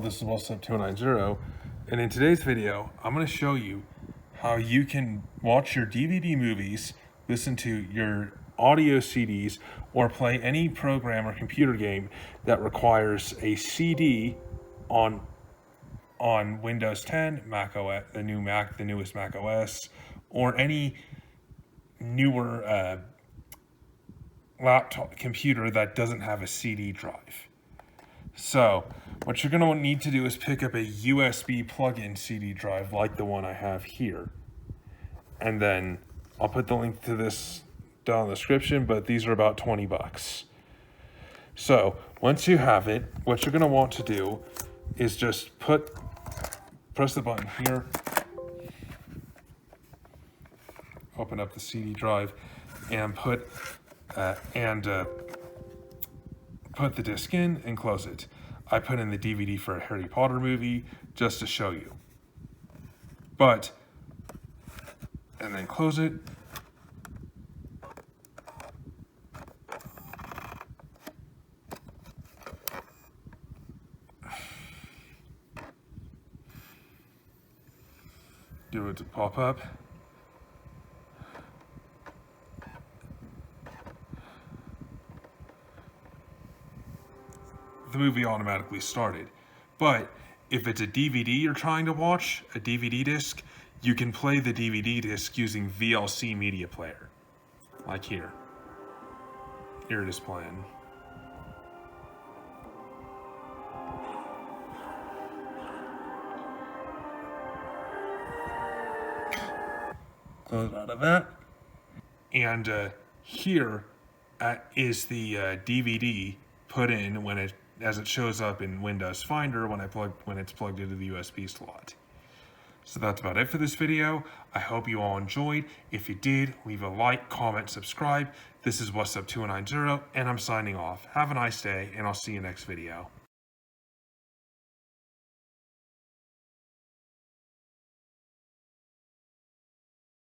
this is What's Up 290, and in today's video, I'm going to show you how you can watch your DVD movies, listen to your audio CDs, or play any program or computer game that requires a CD on Windows 10, Mac OS, the newest Mac OS, or any newer laptop computer that doesn't have a CD drive. So what you're going to need to do is pick up a USB plug-in CD drive like the one I have here. And then I'll put the link to this down in the description, but these are about 20 bucks. So once you have it, what you're going to want to do is just press the button here, open up the CD drive, and put the disc in and close it. I put in the DVD for a Harry Potter movie just to show you. And then close it. Do it to pop up. The movie automatically started. But if it's a DVD you're trying to watch, a DVD disc, you can play the DVD disc using VLC media player. Like here. Here it is playing. Close out of that. And here is the DVD put in as it shows up in Windows Finder when it's plugged into the USB slot. So that's about it for this video. I hope you all enjoyed. If you did, leave a like, comment, subscribe. This is What's Up 290, and I'm signing off. Have a nice day, and I'll see you next video.